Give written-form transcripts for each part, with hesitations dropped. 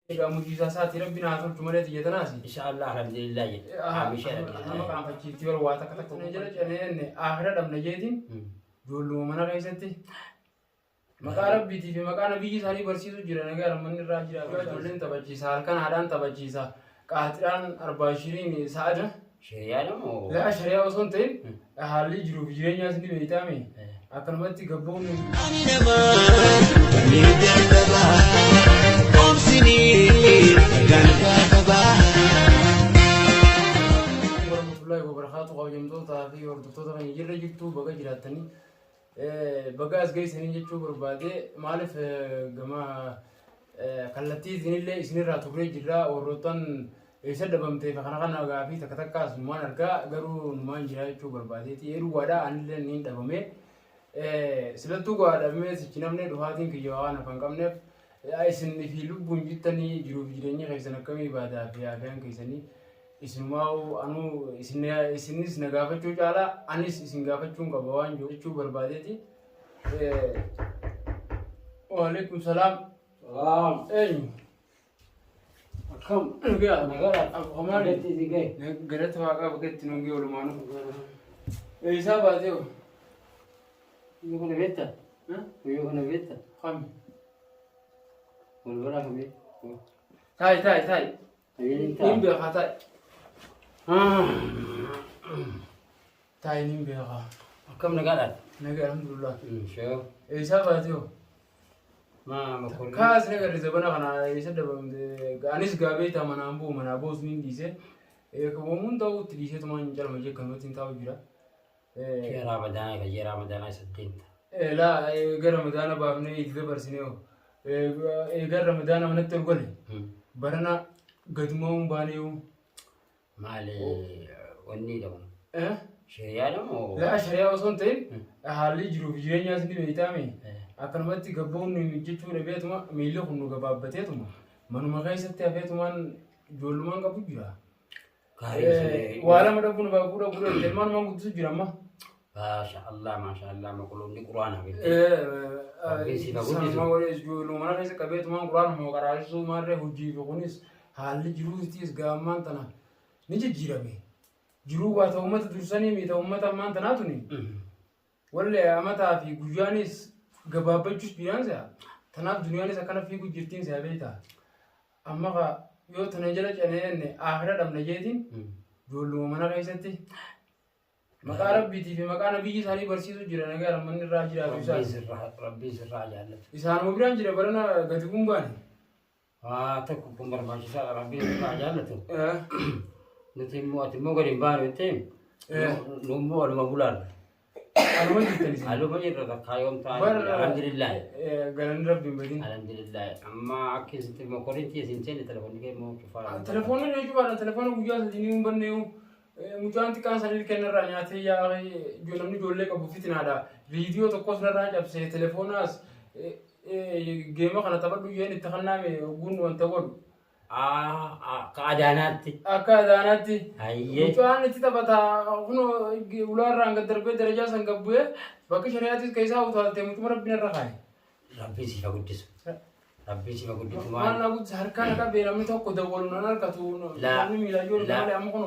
إذا مجلس ساتي ربنا هاتون كمالات يتناسي إن شاء الله الحمد لله عامش أنا ما كان فكيتي ولا واتك نجلج أنا إن آخر دم نجيتين جولو منا رئيستي مكان بيتي في مكان بيجي ساري برسيسو جيران أجا رماني راجي راجي جولين تبجي سال كان هادان تبجي سا كاتران 24 ساعة شريانة مو لا شريعة وصلت حالي جروب جيران يا سندي بيتامي أكن ما تقبلون warahmatullahi wabarakatuh qawjamtoota fi hordoftoota kan jirra jirtu baga jiraatanii baga as geessanii jechuu barbaade maaliif gama kallattii isinillee isinirraa turee jirra warroottan eessa dhabamtee kana kana gaafii takka takkaas numaan argaa garuu numaan jira jechuu barbaadeeti yeroo waadhaa anillee niin dhabame silattuu gaadhamee sichi namne dhufaatiin kiyya waan afaan qabneef isin fi lubbuun jittanii jiruuf jireenya keessan akkamii baadaa fi afaan keessanii isinumaa'u anu isinis na gaafachuu caalaa anis isin gaafachuun qaba waan jechuu barbaadeeti. Waalaikum salaam. Salaam. Eenyu? Akkam. Nagara. Amaali. Galata waaqaa bakkeetti nungee olumaanu. Eessaa baatee hoo? Yoo kana beekta? Yoo kana beekta? Kami? Walbara kami? Taa'e. Nin beekaa taa'e. Taa'e nin beekaa. Akkam nagaadhaan? Nagaa alhamdulillah. Shoo. Eessaa baatee hoo? Makolii. Kaas nagarri zabana kana eessa dhabamte anis gaabee manaan bu'u manaa boos nin dhiise kabamuun ta'u itti dhiisee tumaan calma jee kanumatti hin taa'u jira. Jeeraa madaanaa ka jeeraa madaanaa saddeenta. Laa gara madaana baafnee itti dabarsinee hoo gara madaana manatti ol gole barana gadumaa'uun baanee hoo. Maali wanni dhabu? Shariyaa moo? Laa shariyaa osoo hin ta'in haalli jiruuf jireenyaas ni beektaame akkanumatti gabbaa'uun jechuudha beetuma miilli kun nu gabaabbateetuma manuma keessatti hafeetumaan ijoollumaan qabu jira. Waa lama dhabuun baabura guddaa ilmaan maan guddisu jira amma. Maashaallah maqulunni quraana mana keessa qabeetumaan quraanuma qaraasisuu maarree hojii fi kunis haalli jiruutis gaammaan tana ni jijjiirame. Jiruu waa ta'u uummata dursanii mi ta'u uummata ammaan tanaatuni wallee amataa fi guyyaanis gabaabbachuus biyyaansa tanaaf duniyaanis akkana fiiguu jirtiin si'a beektaa amma yoo tana jala canee aakhira dhabna jeetiin ijoolluma mana keessatti maqaa rabbiitii fi maqaa nabiyyi isaanii barsiisuu jira nagaa rammanni irraa jiraatu isaas rabbii sirraa jaallatu. Isaanuma biraan jira barana gadi kun baane. Tokko kun barbaachisaa rabbii sirraa jaallatu. Nuti immoo ati immoo gadi hin baanu jettee nu immoo waluma bulaan. Aluma jirtanis. Aluma jirra takkaa yoom ta'an alhamdulillah. Galanni rabbiin badin. Alhamdulillah. Amma akkasitti immoo korintii isin seenne telefoonni kee immoo cufaa. Telefoonni ni cufaadha. Telefoonni guyyaa sadii ni humbanneeyu. Mucaan xiqqaan sanii kennarraa nyaatee yaa namni ijoollee qabu fitinaadha. Viidiyoo tokkos narraa cabsee telefoonaas geema kana taphadhu yeen itti kannaame gun wanta godhu. Akka adaanaatti. Akka adaanaatti. Hayyee. Mucaan itti taphataa kun ulaarraan gad darbee darajaa san gabbu'ee bakka shari'aatis keessaa utaaltee mucuma rabbiin irra kaaye. Rabbiin sifa guddisu. Rabbiin sifa guddisu maal na guddisa harkaan qabee namni tokko dawwalu nan harkatu namni miila ijoollee malee amma kun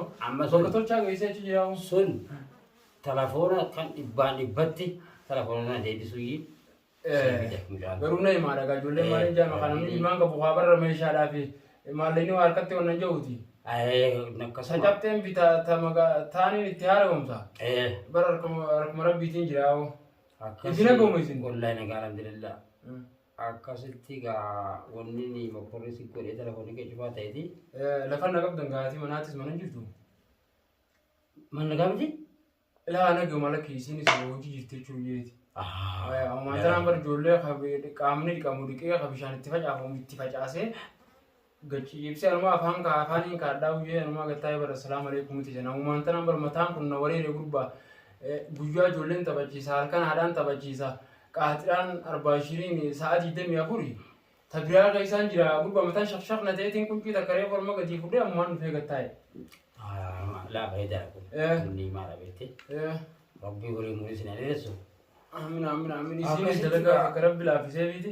bakka tolchaa geessee achi jira. Sun telefoona kan dhibbaan dhibbatti telefoona sana deebisuu garuu na himaa dhagaa ijoollee malee jaama kana namni ilmaan qabu waa barra meeshaadhaa fi maalleen waa harkatti wannan jahuuti. Sajabteen bitaa taaniin itti haaromsa. Bara harkuma rabbiitiin jira. Isin agamu isin. Wallahi nagaa alhamdulillah. Akkasitti gaa wanni ni mokorri si godhee telefoonni kee cufaa ta'eeti. Lafa na qabdan gaatii manaatis mana jirtu. Mana gaamti? Ilaa na gama lakki isin isa hojii jirte jechuun jeeti. Ammaan tanaan bar ijoollee qaamni dhiqamu dhiqee akka bishaan itti facaafamu itti facaasee gachi ibsee anuma afaaniin kaadhaa guyyee anuma gattaa'ee bara salaamu alaikum ti jenna. Ammaan tanaan bar mataan kun na wareere gurbaa guyyaa ijoolleen taphachiisa halkan haadhaan taphachiisa. Qaatidhaan 24 sa'aatii 24 tabiraa keessaan jira gurba mataan shaqshaq na ta'eetiin quncii takkaree forma gadi fudhee ammaan dhufee gattaa'e. Laa bareedaa kun inni maala beekte. Rabbii horii murii sin adeemsu. Amiin isinis dalagaa akka rabbi laaffisee biiti.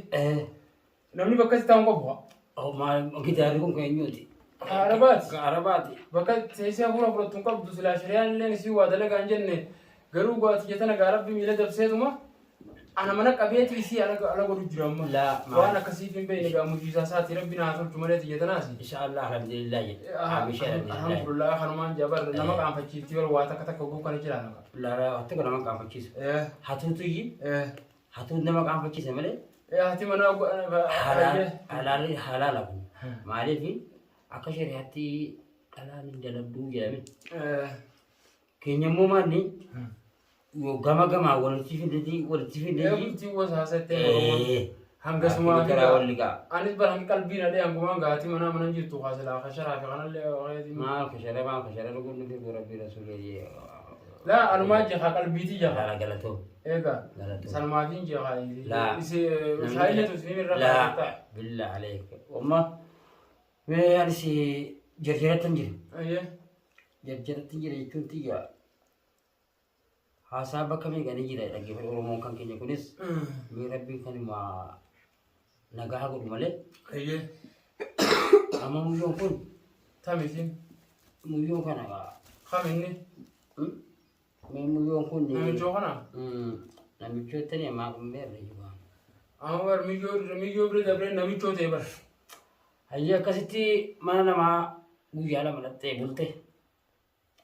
Namni bakka itti taa'u qabu. أو ما كتابكم كأنيوتي عربات بكت سيسي أقول أقول تنقل بدوس العشرين اللي نسي وادلك عن جنة قالوا قوات جتنا قارب بميلة دبسيتما أنا منك أبيتي سي أنا أقول جرام لا وأنا كسيف بين قام مجيزات ربنا عطول جملة جتناسي إن شاء الله الحمد لله الحمد لله خنمان جبر لما قام فشيتي والواتك تكبو كان جرانا لا أتوقع لما قام فشيس هاتوتي هاتوت لما قام فشيس ماله هاتي منا حلال أكون معرفي أكشر هاتي حلال جلبو جامد كينيا مو ماني وغما ولتفيدي تي وساسته hanga semua kita anis barang kalbi nade yang gua nggak hati mana mana jitu kasih khashara karena le orang ma khashara lu kunni bi rabbi rasulillah la anu ma je kalbi ti ja la galato ega salma din je لا isi shayya tu sini لا بالله عليك وما يعني سي جرجرة تنجري ايه جرجرة تنجري يكون تيجا حسابك كم يغني جرا لكن في الأمور كان كي يكونس مربي كان ما نجاح قد ماله ايه أما مليون كون تامسين مليون كان أجا خامني مليون كون جوهنا نبي شو تاني ما كمبير ليجوا أمر ميجور بريد بريد نبي شو تبر هيا كسيتي ما أنا ما ويالا ملتة بولته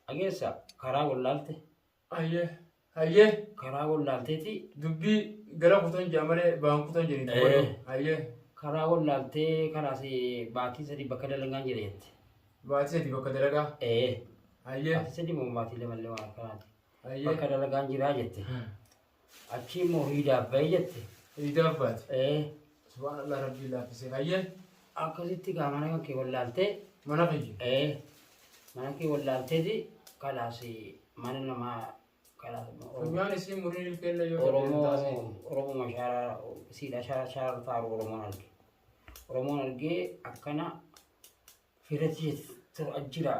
أجلسا كرا ولالته ايه كرا ولالته تي دبي غلا كوتون جامره بان كوتون جري ايه كرا ولالته كرا سي باقي سدي بكدل لنغان جريت باتي دي بكدلغا ايه ايه سدي مو باتي لمن لما كانت ايه بكدل لنغان جراجت أشي موهيدا بيجت إدافات إيه سبحان الله ربي الله في سيفاية أكذب كمان كي ولالته mana fiji mana ki wallaalte di kalaasi mana nama kalaas yani si murid kelle yo oromo mashara sida shara taru oromo alge akkana firati to ajira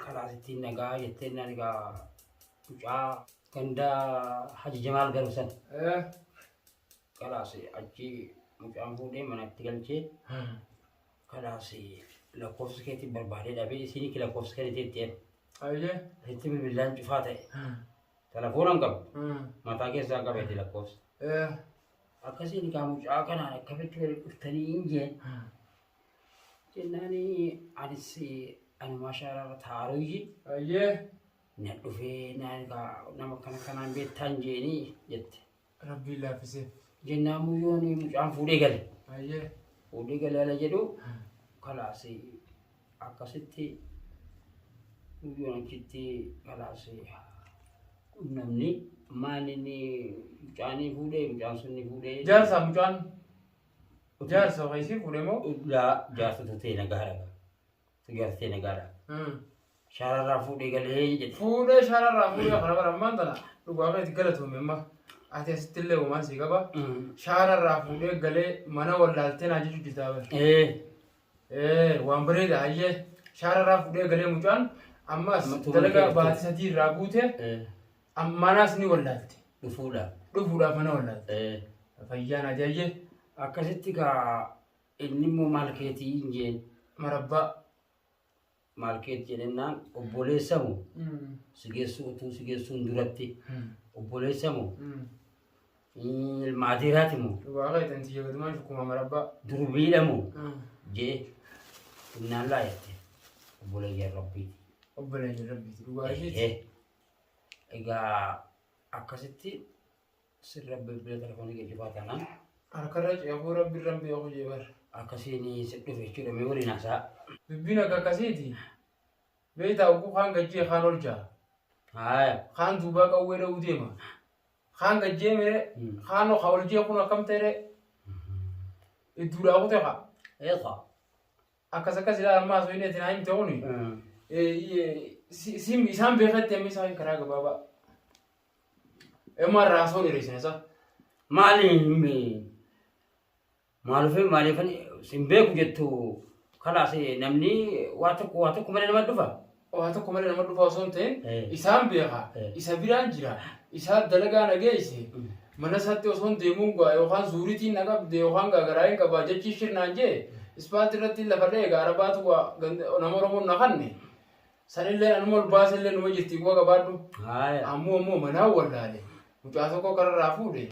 kalaasi tinaga yetena niga uca kanda haji jamal garusan kalaasi aji mucaan fuudhee manatti galchee kalaasi lakkoofsa keetti barbaadee dhabee isinii ki lakkoofsa keetti itti bilbilaan cufaa ta'e telefoonaan qabu mataa keessaa qabeeti lakkoofsa akkasiin kaa mucaa kanaan akkamitti wali dhuftanii hin jeen jennaani anis ani maashaarra taaruyyi na dhufee nama kanaan beektaan jeenii jette rabbii laaffisee jennaan muyyoon mucaan fuudhee gale ala jedhu kalaasi akkasitti muyyoon achitti kalaasi namni maalinni mucaanii fuudhee mucaan sunni fuudhee jaarsa qaysii fuudhee moo jaarsa tutee nagaadha jaarsa nagaadha shaararraa fuudhee galee jedhe fuudhee shaararraa fuudhee kana bara ammaan tana dhugaa keetti galatuume amma ati asitti illee uumaan sii qaba shaararraa fuudhee galee mana wallaaltee naa jechuu jirtaa bara waan bareeda hayyee shaararraa fuudhee galee mucaan ammas dalagaa baatii sadii irraa guute manaas ni wallaalte dhufuudhaaf mana wallaalte fayyaan ajaa'ee akkasitti kaa inni immoo maal keetii hin jeen marabbaa maal keetii jedhennaan obboleessamu sigeessuun duratti obboleessamu ilmaatiiraatimu dhugaa keetan tiyyaatumaan shukkuma marabbaa durbiidhamu jee innaan laayyatte obboleeyyan rabbiiti dhugaa isheeti egaa akkasitti sirra bilbila telefoonii geejjibaa taanaan harkarra ceekuu rabbi irraan beeku jeebar akkasiin si dhufe jechuudha mee waliin haasaa dubbiin akka akkasiiti beektaa ugguu kaan gajjee kaan olchaa kaan duubaa qawwee dha'uu deema kaan gajjee mere kaan ol jee kun akkam ta'e idduudhaa kute kaa akkas akkas ilaa ammaa osoo inni itti naa hin ta'uuni isaan beekatti amma isaan karaa gabaabaa emma raasoo dheeressin isa maaliif sin beeku jettu kalaas namni waa tokko malee nama dhufa osoo hin ta'in isaan beeka isa biraan jira isaa dalagaa nageesse mana isaatti osoo hin deemuun yookaan zuuritiin na qabde yookaan gaagaraa hin qabaa jechii shirnaan jee ispaati irratti lafa dheegaa arabaatu nama oromoon na kanne sanillee anuma ol baasillee numa jirti kuwa qabaadhu ammoo manaa wallaale mucaa tokko kararraa fuudhe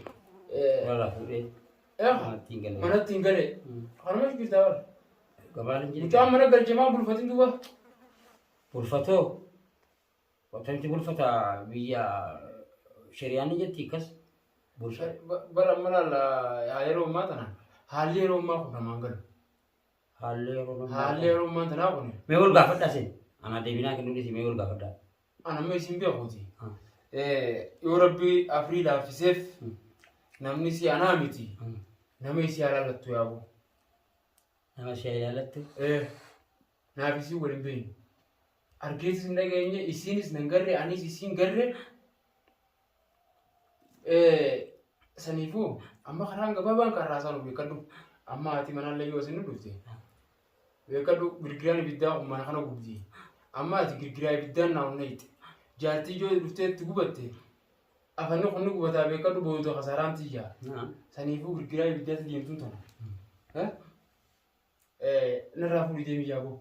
manatti hin galee kanuma shukirtaa bara mucaan mana galchamaa bulfatin duba bulfatoo watanti bulfata biyya shari'aani jetti kas bara mala yeroo ammaa tana haalli yeroo ammaa kun namaan galu haalli yeroo ammaa tanaa kun mee wal gaafadhaa sen ana deebinaa kennu dhisi mee wal gaafadhaa ana mee isin beekuuti yoo rabbi afrii laaffiseef namni si anaa miti nama isi ilaallattu yaabu nama si ilaallattu naaf isii waliin beeynu argeetis hin dhageenye isiinis nan garre anis isiin garre saniifuu amma karaan gabaabaan karraasaan beekadhu amma ati manallee yoo isin dhufte beekadhu girgiraan ibiddaa mana kana gubdi amma ati girgiraa ibiddaan naa hunnayti jaartii yoo dhufteetti gubatte afanni kunni gubataa beekadhu booda kasaraan tiyyaa saniifuu girgiraa ibiddaatti deemtuun tana narraa fuudhii deemi jaaboo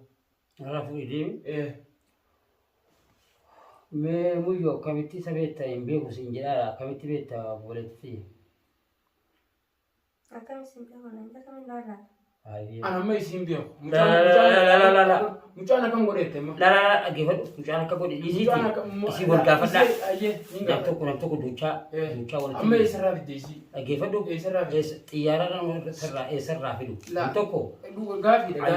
narraa fuudhii deemi me muyo kamitti sabetta in beeku sin jedhaa kamitti beetta boletti akkam sin beeku nan akkam lalla ana mai sin beeku mucaan akkam godhette ma la geefadhu mucaan akka godhe isi wal gaafadha nam tokko duuchaa wal amma isarraa fidde isi geefadhu xiyyaara isarraa fidu tokko gaafidha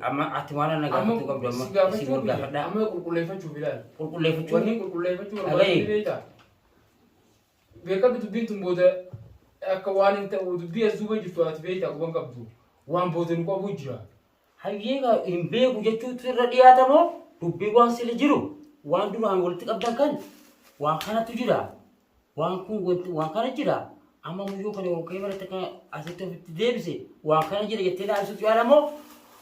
amma ati waan na gaafatu qabdu amma isi wal gaafadha amma qulqulleeffachuu filaal qulqulleeffachuu wanni qulqulleeffachuu barbaadu beekadhu dubbiin tun booda akka waan hin ta'u dubbii as duuba jirtu ati beektaa quban qabdu waan booda nu qabu jira hayyeega hin beeku jechuutu irra dhiyaatamoo dubbii waan sila jiru waan duraan walitti qabdan kan waan kanatu jira waan kun waan kana jira amma muyyoo kana yookaan marata kan asitti ofitti deebise waan kana jira jettee dhaabsutu yaadamoo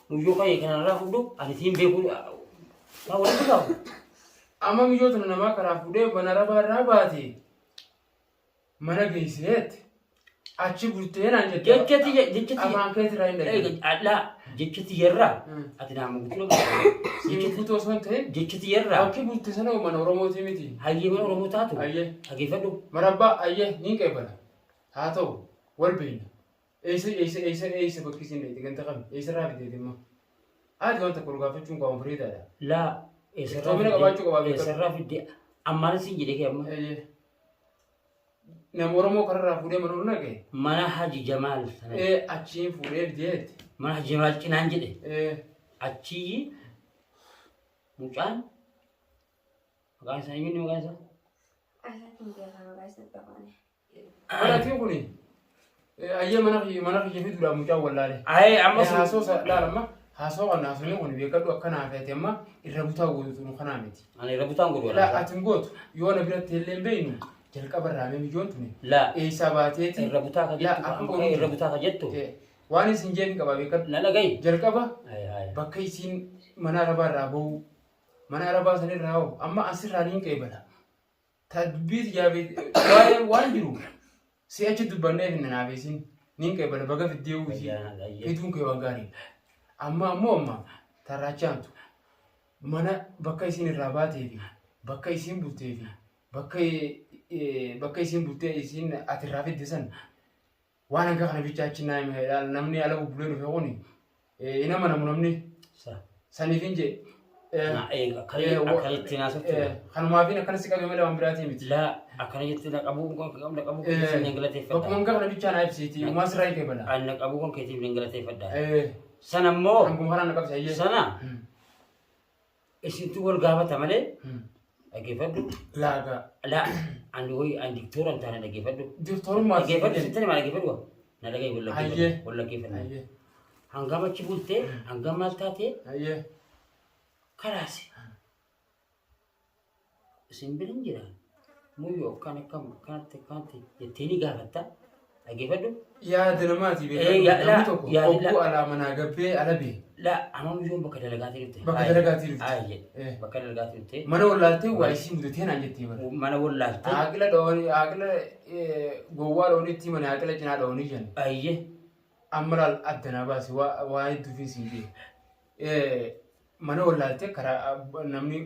muyyoo kana kanarraa fudhu ani siin beeku maa walitti qabu amma muyyoo tana namaa karaa fuudhee mana rabaa baate mana geessineetti achi bultee naan jechati amaan keessa irraa hin dhageenye alla jechati yerraa ati naama guddina jechati osoo hin ta'in jechati yerraa bakki bulte sana mana oromooti miti hayyee mana oromoo taatu hayyee hageeffadhu marabbaa hayyee niin qeebala haa ta'u wal beeyna eessa bakki isin dheete ganta qabi eessa irraa fiteeti immoo haati wanta kol gaafachuun qaama bareedaadha laa eessarraa fidde ammaan siin jedhee kee amma nama oromoo kararraa fuudhee mana ol naqe mana haji jamaal achiin fuudhee fideetti mana haji jamaal cinaan jedhe achii mucaan maqaan isaa eenyuun maqaan isaa asatiin beekaa maqaa isa qabaane Kanatiin kuni ayyee mana kiyya fiduudhaaf mucaan wallaale. Amma haasoo laalama haasoo kan haasonni kun beekadhu akkanaa feete amma irra butaa gootu kanaa miti. Ani irra butaan godhu wala. Atin gootu yoo na biratti illee beeynu jalqaba raamee mijoon tuni. Eessa baateeti irra butaa ka jettu irra butaa ka jettu. Waan isin jeefi qaba beekadhu. Na dhagayi. Jalqaba bakka isin mana arabaa irraa bahu mana arabaa sanirraa hoo amma asirraa niin qeebala. Tadbiit jaabee waan jiru. Si achi dubbannee fi nanaafeesin niin qeebala baga fiddee uwwisi hedduun kee waan gaarii. Amma tarraachaantu mana bakka isin irraa baatee fi bakka isin bultee fi bakka isin bultee isin atirraa fidde san waan hanga kana bichaa achi namni ala bubbulee dhufe kuni inama namu namni saniifin jee kanumaafin akkana si qabee malee waan biraatii miti. Akkana jettee na qabuu kun keetiif galateeffadha. Bakkuma hanga kana bichaa naa ibsiiti uumaa sirraa hin qeebala. Na qabuu kun keetiif galateeffadha. Sana immoo hanguma haraan na qabsa sana isintu wal gaafata malee dhaggeeffadhu. Andi hoyi andi diktooraan taane dhaggeeffadhu. Diktoorummaa dhaggeeffadhu sittani maa dhaggeeffadhu na dhagaye wal dhaggeeffadhu. Hangam achi bultee hangam maal taatee karaase isin birin jira muyyoo kan akkam kanatti jetteeni gaafatta dhaggeeffadhu. Yaada namaati beekamu namni tokko obbuu alaa manaa gabbee ala bee. Amma muyyoon bakka dalagaatii dhufte. Bakka dalagaatii dhufte. Bakka dalagaatii dhufte. Mana wallaaltee waa isii mudatee naan jettee bara. Mana wallaaltee. Haaqila gowwaa dhoonitti mana haaqila cinaa dhoonii jan. Ayyee. Ammaral addana baasi waa hedduu fi siidee. Mana wallaaltee karaa namni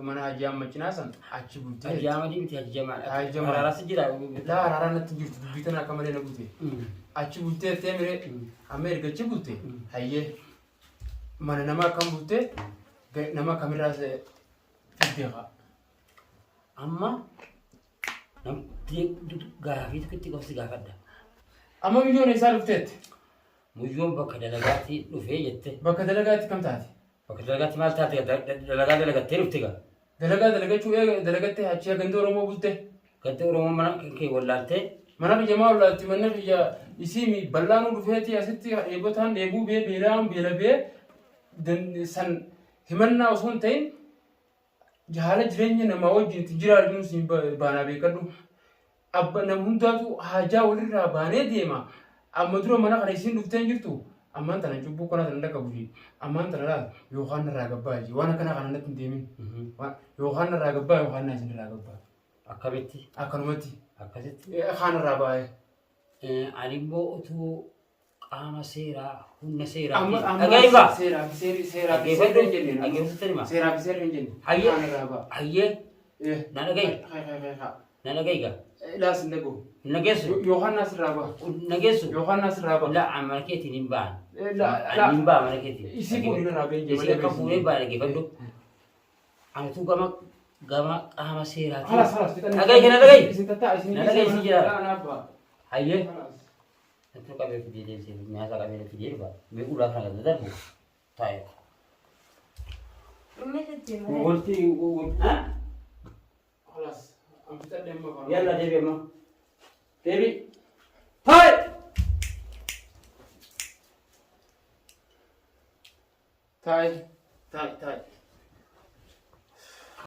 mana hajjaa machinaa san achi bultee. Hajjaa madii miti hajjaa maal? Hajjaa maal? Araaras jira. Laa araaraan natti jirtu dubbii tana akka malee na bute. Achi bultee teemire amma erga achi bulte hayyee mana nama akkam bulte nama kamirraas fiddeeqa. Amma namti gaafii tokkotti qofsi gaafadha. Amma biyyoon isaa dhufteetti. Muyyoon bakka dalagaatti dhufee jette. Bakka dalagaatti kam taate? Bakka dalagaatti maal taate dalagaa dalagattee dhufte gaa? Dalagaa dalagachuu dalagattee achii ganda Oromoo bulte. Ganda Oromoo mana kee wallaaltee. Mana biyya maa wallaalti manna biyya isii bal'aanuu dhufeeti asitti eebotaan dheebuu bee beelaan beela bee san himannaa osoo hin ta'in haala jireenya namaa wajjin itti jiraachuun siin baanaa beekadhu. Abba nam hundaatu hajaa walirraa baanee deema. Amma dura mana kana isiin dhuftee jirtu. Ammaan tana cubbuu kana tana dhaqabu fi ammaan tana laal yookaan narraa gabbaa jechuudha. Waan akkana kana natti hin deemin. Yookaan narraa gabbaa yookaan naa isin irraa gabbaa. Akkamitti? Akkanumatti. Akkasitti. Kaan irraa baay'ee. Ani immoo utuu qaama seeraa humna seeraa. Dhagaa'iba. Seeraa fi seeraa fi seerri hin jenne. Dhageeffatti hima. Seeraa fi seerri hin jenne. Hayyee. Kaan irraa ba'a. Hayyee. Na dhaga'i. Na dhaga'i gaa. Laas hin dhaga'u. Nageessu. Yookaan naas irraa ba'a. Nageessu. Yookaan naas irraa ba'a. La mana keetiin hin ba'an. Hin ba'a mana keetiin. Isii kun hin irraa ba'in Isii akka fuudhee ba'a dhageeffadhu. Anitu gama qaama seeraati. Halas. Dhaga'i kana dhaga'i. Isin tattaa isin. Na dhaga'i isin jira. Naaf Hayyee. Itu kabel video dia sih, biasa kabel video bah. Be udah kan ada dah bu. Tahu. Wolti, ah? Halas. Ambil demo kan. Ya lah Devi mah. Devi. Hai. Tai.